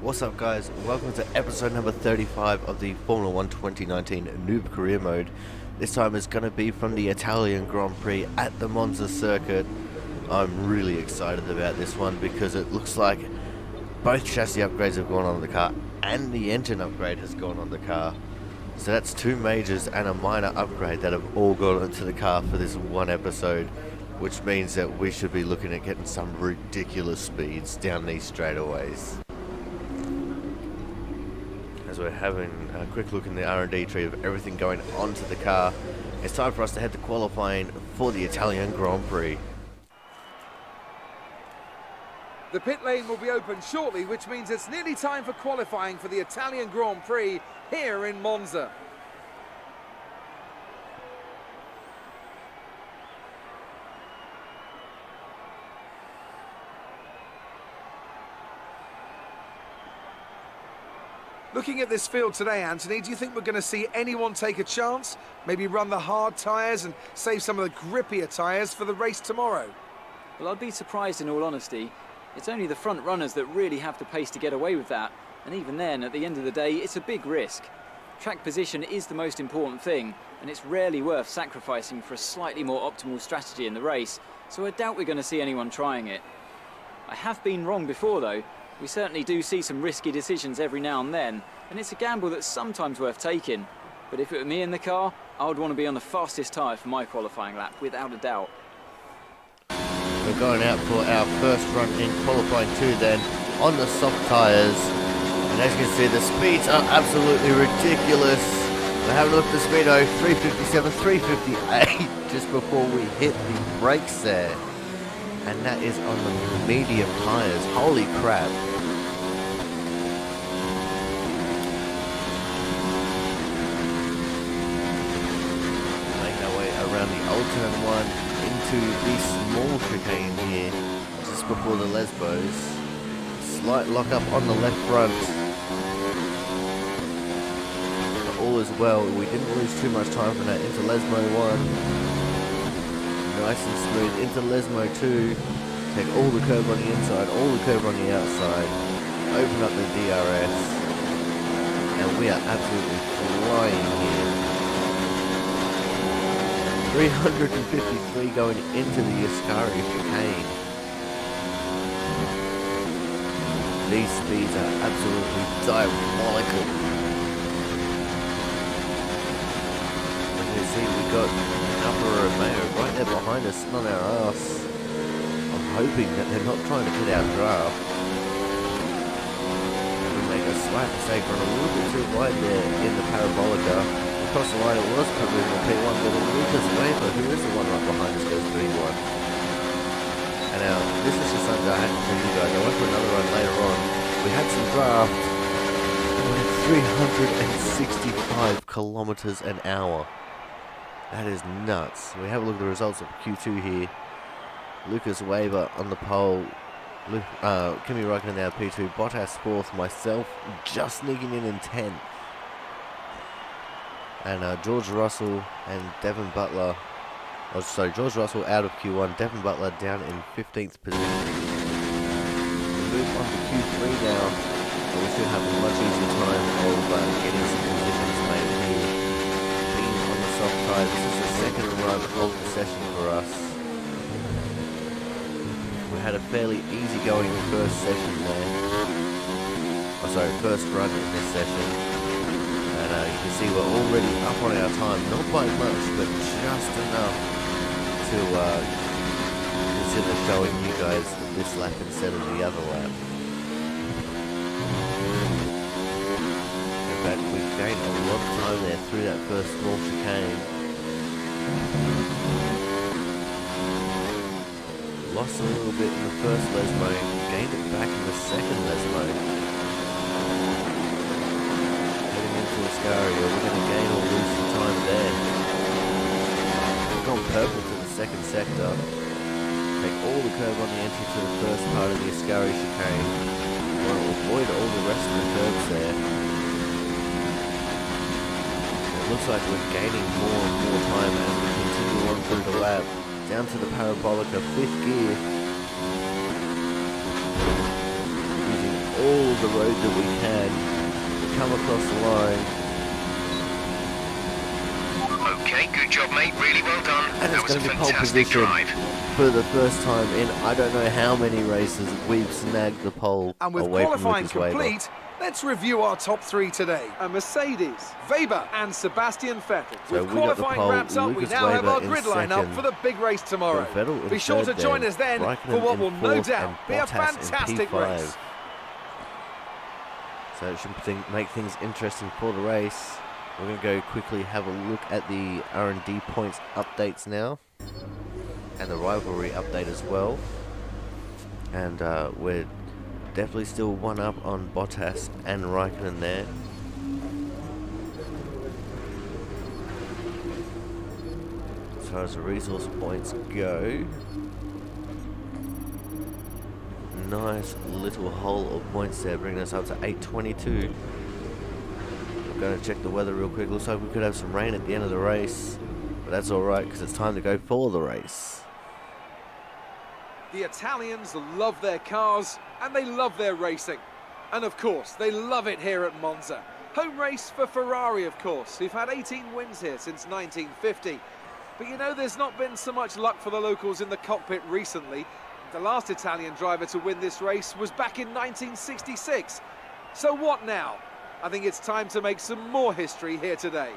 What's up, guys? Welcome to episode number 35 of the Formula 1 2019 Noob Career Mode. This time is going to be from the Italian Grand Prix at the Monza circuit. I'm really excited about this one because it looks like both chassis upgrades have gone on the car and the engine upgrade has gone on the car. So that's two majors and a minor upgrade that have all gone into the car for this one episode, which means that we should be looking at getting some ridiculous speeds down these straightaways. As we're having a quick look in the R&D tree of everything going onto the car, it's time for us to head to qualifying for the Italian Grand Prix. The pit lane will be open shortly, which means it's nearly time for qualifying for the Italian Grand Prix here in Monza. Looking at this field today, Anthony, do you think we're going to see anyone take a chance? Maybe run the hard tyres and save some of the grippier tyres for the race tomorrow? Well, I'd be surprised in all honesty. It's only the front runners that really have the pace to get away with that. And even then, at the end of the day, it's a big risk. Track position is the most important thing, and it's rarely worth sacrificing for a slightly more optimal strategy in the race. So I doubt we're going to see anyone trying it. I have been wrong before though. We certainly do see some risky decisions every now and then, and it's a gamble that's sometimes worth taking. But if it were me in the car, I would want to be on the fastest tyre for my qualifying lap, without a doubt. We're going out for our first run in qualifying 2 then, on the soft tyres. And as you can see, the speeds are absolutely ridiculous. We're having a look at the speedo, 357, 358, just before we hit the brakes there. And that is on the medium tyres. Holy crap. Making our way around the old turn 1 into the small chicane here, just before the Lesbos. Slight lock up on the left front. But all is well. We didn't lose too much time from that into Lesmo 1. Nice and smooth into Lesmo 2. Take all the curb on the inside, all the curb on the outside. Open up the DRS. And we are absolutely flying here. 353 going into the Ascari chicane. These speeds are absolutely diabolical. As you can see, we got Alfa Romeo right there behind us, on our ass. I'm hoping that they're not trying to get our draft. We make a slight mistake, run a little bit too wide there in the Parabolica. Across the line it was covering the P1, but Lucas Weber, who is the one right behind us, goes 3-1. And now, this is just something I had to tell you guys. I went for another run later on. We had some draft. We went 365 kilometers an hour. That is nuts. We have a look at the results of Q2 here. Lucas Weber on the pole. Kimi Räikkönen now P2. Bottas 4th. Myself just sneaking in 10th. And George Russell and Devin Butler. Oh, sorry, George Russell out of Q1. Devin Butler down in 15th position. We move on to Q3 now. And we should have a much easier time of getting some positions made here. Being on the soft tyre. This is the second run of the session for us. We had a fairly easygoing first session there. Oh, sorry, first run in this session. And you can see we're already up on our time, not by much, but just enough to consider showing you guys this lap instead of the other lap. In fact, we gained a lot of time there through that first small chicane. Lost a little bit in the first Lesmo, gained it back in the second Lesmo. Ascari, we're going to gain or lose some time there. We've gone purple to the second sector. Take all the curve on the entry to the first part of the Ascari chicane. We want to avoid all the rest of the curves there. It looks like we're gaining more and more time as we continue on through the lap. Down to the Parabolica, 5th gear. Using all the road that we can to come across the line. Okay, good job, mate. Really well done. And That it's was a going to be pole fantastic position drive. for the first time in I don't know how many races. We've snagged the pole And with away from qualifying Lucas Weber. complete, let's review our top three today. A Mercedes, Weber and Sebastian Vettel. So with we got the qualifying pole, wrapped up, we Lucas now have Weber our in grid line up second. for the big race tomorrow. Got Vettel in Be sure to third join there, us then Raikkonen for what in will no fourth, doubt and be a Bottas in fantastic P5. race. So it should make things interesting for the race. We're going to go quickly have a look at the R&D points updates now. And the rivalry update as well. And we're definitely still one up on Bottas and Raikkonen there. As far as the resource points go, nice little hole of points there, bringing us up to 822. I'm going to check the weather real quick. Looks like we could have some rain at the end of the race, but that's alright because it's time to go for the race. The Italians love their cars and they love their racing. And of course, they love it here at Monza. Home race for Ferrari, of course, who've had 18 wins here since 1950. But you know, there's not been so much luck for the locals in the cockpit recently. The last Italian driver to win this race was back in 1966. So what now? I think it's time to make some more history here today.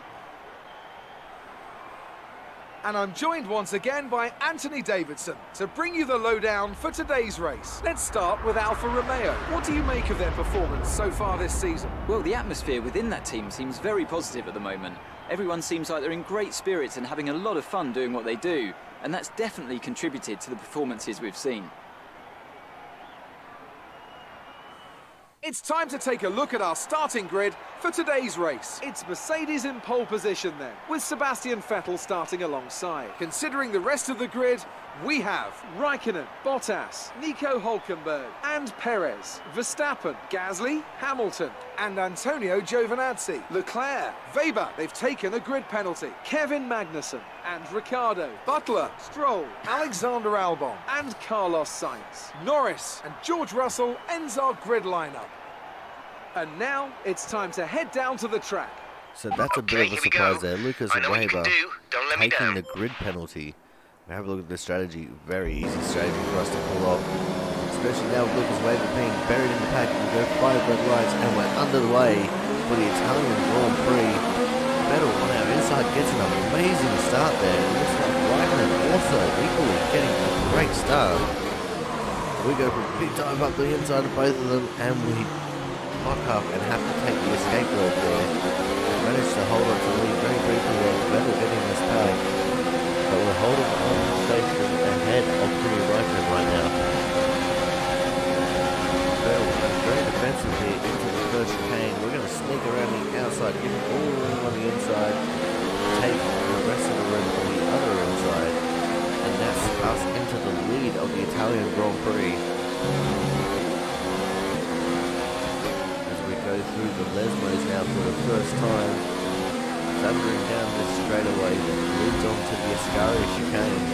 And I'm joined once again by Anthony Davidson to bring you the lowdown for today's race. Let's start with Alfa Romeo. What do you make of their performance so far this season? Well, the atmosphere within that team seems very positive at the moment. Everyone seems like they're in great spirits and having a lot of fun doing what they do, and that's definitely contributed to the performances we've seen. It's time to take a look at our starting grid for today's race. It's Mercedes in pole position then, with Sebastian Vettel starting alongside. Considering the rest of the grid, we have Raikkonen, Bottas, Nico Hülkenberg and Perez, Verstappen, Gasly, Hamilton and Antonio Giovinazzi, Leclerc, Weber, they've taken a grid penalty, Kevin Magnussen and Ricciardo, Butler, Stroll, Alexander Albon and Carlos Sainz. Norris and George Russell ends our grid lineup. And now it's time to head down to the track. So that's a bit of a surprise there. Lucas Weber taking the grid penalty. We have a look at the strategy. Very easy strategy for us to pull off. Especially now with Lucas Weber being buried in the pack. We go 5 red lights and we're under the way for the Italian Grand Prix. Vettel on our inside gets an amazing start there. It looks like Raikkonen also equally getting a great start. We go for a big dive up the inside of both of them and we lock up and have to take the escape road there. Managed to hold on to the lead very briefly there. Vettel getting this back. But we're holding on station ahead of Kimi Raikkonen right now. Vettel very defensive here into the first chicane. We're going to sneak around the outside, give it all the room on the inside, take the rest of the room on the other inside, and that's us into the lead of the Italian Grand Prix. As we go through the Lesmos now for the first time, thundering down this straightaway that leads on to the Ascari chicane.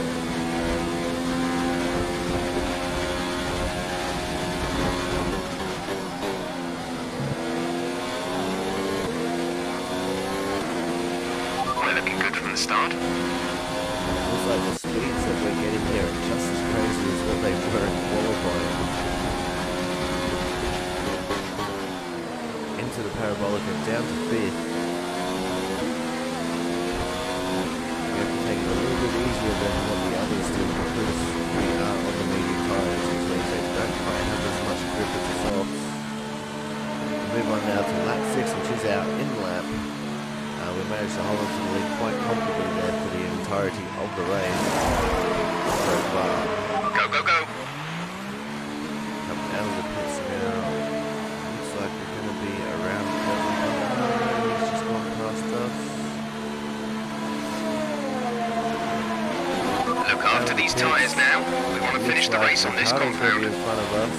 We're looking good from the start. Looks like the speeds that we're getting here are just as crazy as what they were in qualifying. Into the Parabolica, down to 5th. We have to take it a little bit easier than what the others do because we are on the medium tyres, which means they don't quite have as much grip as the softs. Move on now to lap 6, which is our in-lap. We managed to hold on to the lead quite comfortably there for the entirety of the race so far. Go, go, go. Coming out of the pits now. Looks like we're going to be around he's just gone past us. Look after these tyres now. We want to finish the race on this compound. In front of us.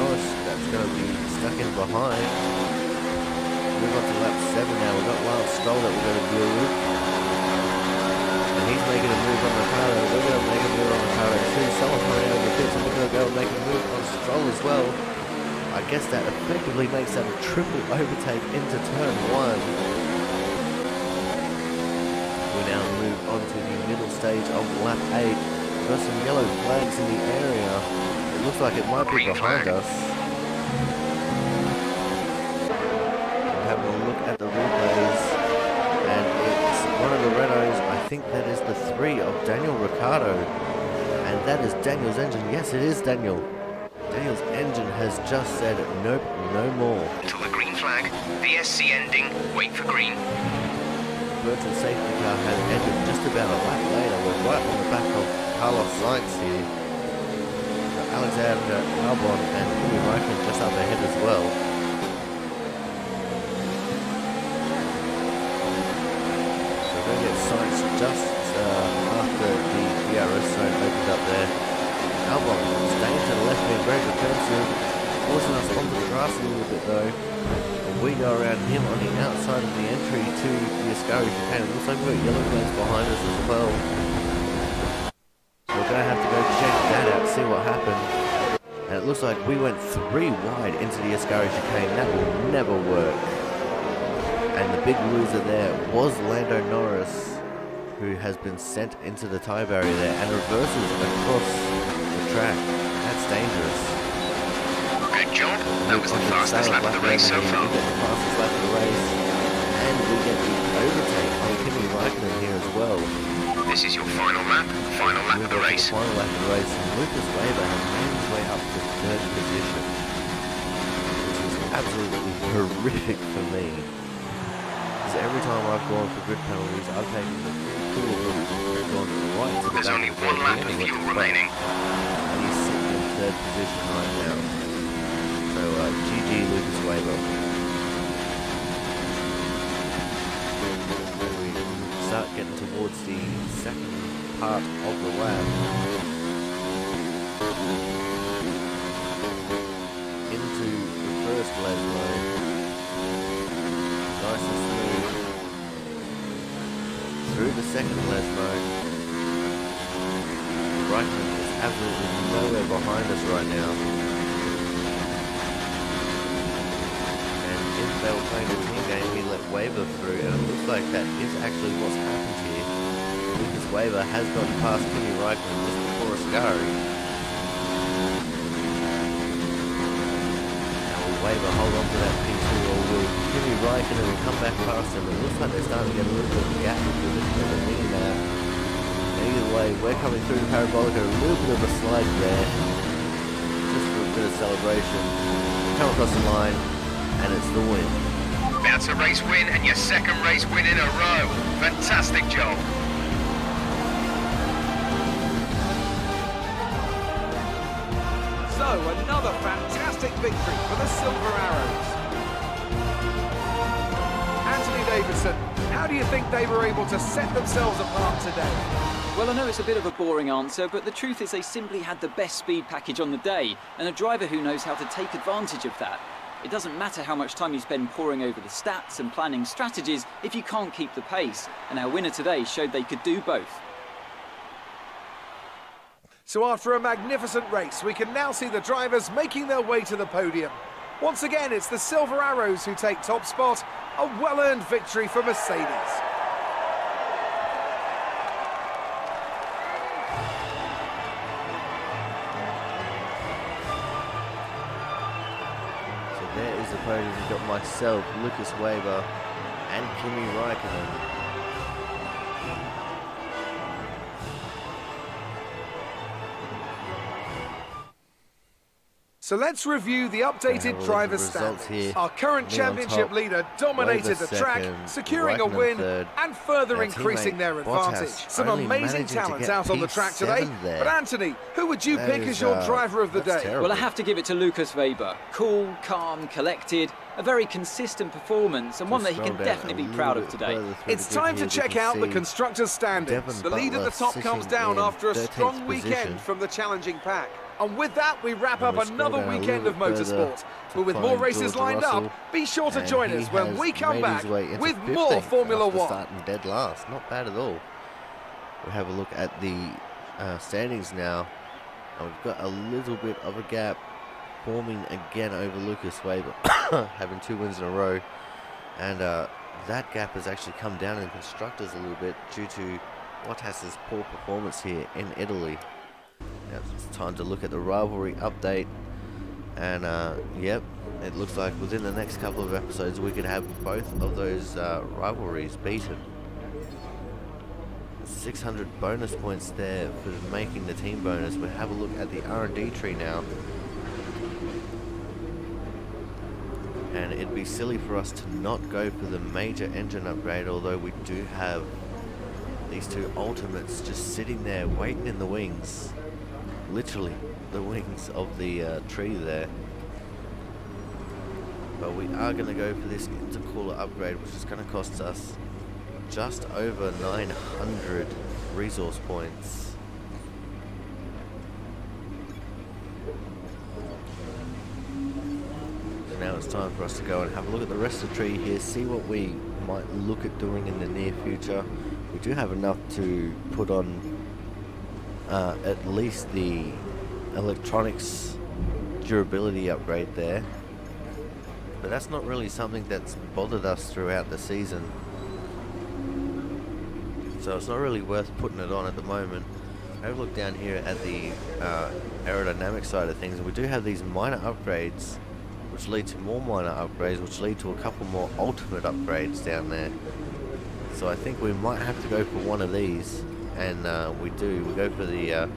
Norris, that's going to be stuck in behind. Move on to lap 7 now. We've got Lance Stroll that we're going to deal with. And he's making a move on Ricardo. We're going to make a move on Ricardo too. Someone's coming out of the pits and we're going to go and make a move on Stroll as well. I guess that effectively makes that a triple overtake into turn 1. We now move on to the middle stage of lap 8. We've got some yellow flags in the area. It looks like it might be behind us. We're having a look at the replays, and it's one of the Renaults. I think that is the 3 of Daniel Ricciardo, and that is Daniel's engine. Yes, it is Daniel. Daniel's engine has just said, nope, no more. Until the green flag, VSC ending, wait for green. Virtual safety car has ended just about a lap later. We're right on the back of Carlos Sainz here. Alexander Albon and Kimi Raikkonen just up ahead as well. So we're going to get Sainz just after the DRS zone opened up there. Albon staying to the left, being very defensive, forcing us onto the grass a little bit though. And we go around him on the outside of the entry to the Ascari chicane. It looks like we've got yellow flags behind us as well. So we're going to have to go check that out, see what happened. And it looks like we went 3 wide into the Ascari chicane. That will never work. And the big loser there was Lando Norris, who has been sent into the tie barrier there and reverses across the track. That's dangerous. Good job. That was the fastest lap of the race so far. We get the fastest lap of the race, and we get the overtake on Kimi Raikkonen here as well. This is your final lap of the race. Final lap of the race, and Lucas Weber has made his way up to 3rd position, which is absolutely horrific for me. Because every time I've gone for grid penalties, I've taken the full of them, gone right to the There's only 1 lap of fuel remaining. And he's sitting in 3rd position right now. So GG Lucas Weber. As we start getting towards the second part of the lap, into the first lane line, nice and smooth, through the second lesmo. Raikkonen is absolutely nowhere behind us right now. If they were playing a team game, he let Weber through, and it looks like that is actually what's happened here. Lucas Weber has gone past Kimi Raikkonen just before Ascari. Now will Weber hold on to that P2, or will Kimi Raikkonen will come back past him? It looks like they're starting to get a little bit of a gap with the mini map. Either way, we're coming through the Parabolica, a little bit of a slide there, just for a bit of celebration. Come across the line, and it's the win. That's a race win and your 2nd race win in a row. Fantastic job. So, another fantastic victory for the Silver Arrows. Anthony Davidson, how do you think they were able to set themselves apart today? Well, I know it's a bit of a boring answer, but the truth is they simply had the best speed package on the day, and a driver who knows how to take advantage of that. It doesn't matter how much time you spend poring over the stats and planning strategies if you can't keep the pace, and our winner today showed they could do both. So after a magnificent race, we can now see the drivers making their way to the podium. Once again, it's the Silver Arrows who take top spot, a well-earned victory for Mercedes. There is the podium. We've got myself, Lucas Weber, and Kimi Raikkonen. So let's review the updated driver standings. Our current championship leader dominated the track, securing a win and further increasing their advantage. Some amazing talents out on the track today. But Anthony, who would you pick as your driver of the day? Well, I have to give it to Lucas Weber. Cool, calm, collected, a very consistent performance, and one that he can definitely be proud of today. It's time to check out the constructors' standings. The lead at the top comes down after a strong weekend from the challenging pack. And with that, we wrap up another weekend of motorsport. But with more races lined up, be sure to join us when we come back with more Formula One. Starting dead last, not bad at all. We'll have a look at the standings now. And we've got a little bit of a gap underperforming again over Lucas Way, but having 2 wins in a row. And that gap has actually come down in constructors a little bit due to Bottas's poor performance here in Italy. Now it's time to look at the rivalry update. And yep, it looks like within the next couple of episodes we could have both of those rivalries beaten. 600 bonus points there for making the team bonus. We'll have a look at the R&D tree now. And it'd be silly for us to not go for the major engine upgrade, although we do have these 2 ultimates just sitting there waiting in the wings. Literally the wings of the tree there. But we are going to go for this intercooler upgrade, which is going to cost us just over 900 resource points. So now it's time for us to go and have a look at the rest of the tree here, see what we might look at doing in the near future. We do have enough to put on at least the electronics durability upgrade there, but that's not really something that's bothered us throughout the season, so it's not really worth putting it on at the moment. Have a look down here at the aerodynamic side of things, and we do have these minor upgrades which lead to more minor upgrades, which lead to a couple more ultimate upgrades down there. So I think we might have to go for one of these, and we go for the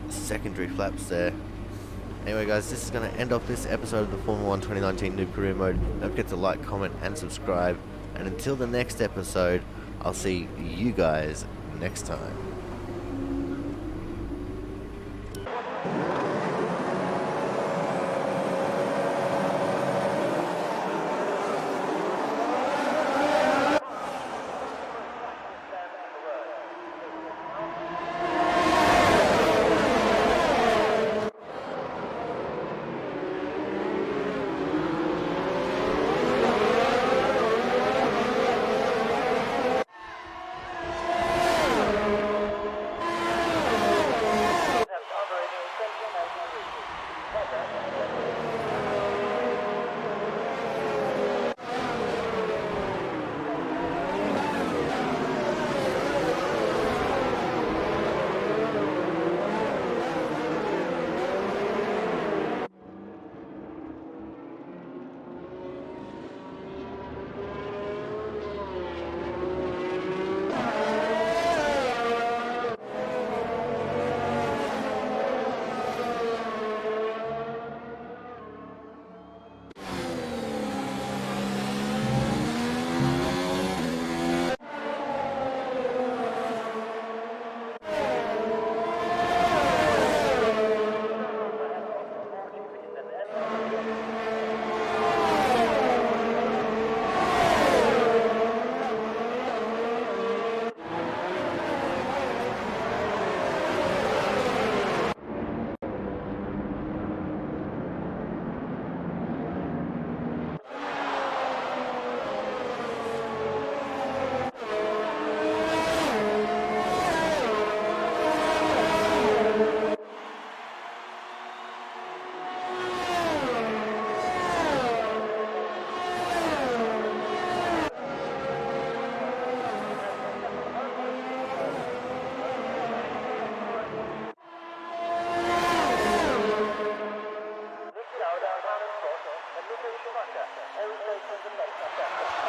secondary flaps there. Anyway guys, this is going to end off this episode of the Formula 1 2019 Noob Career Mode. Don't forget to like, comment and subscribe, and until the next episode, I'll see you guys next time. Aerospace and Defense Sector.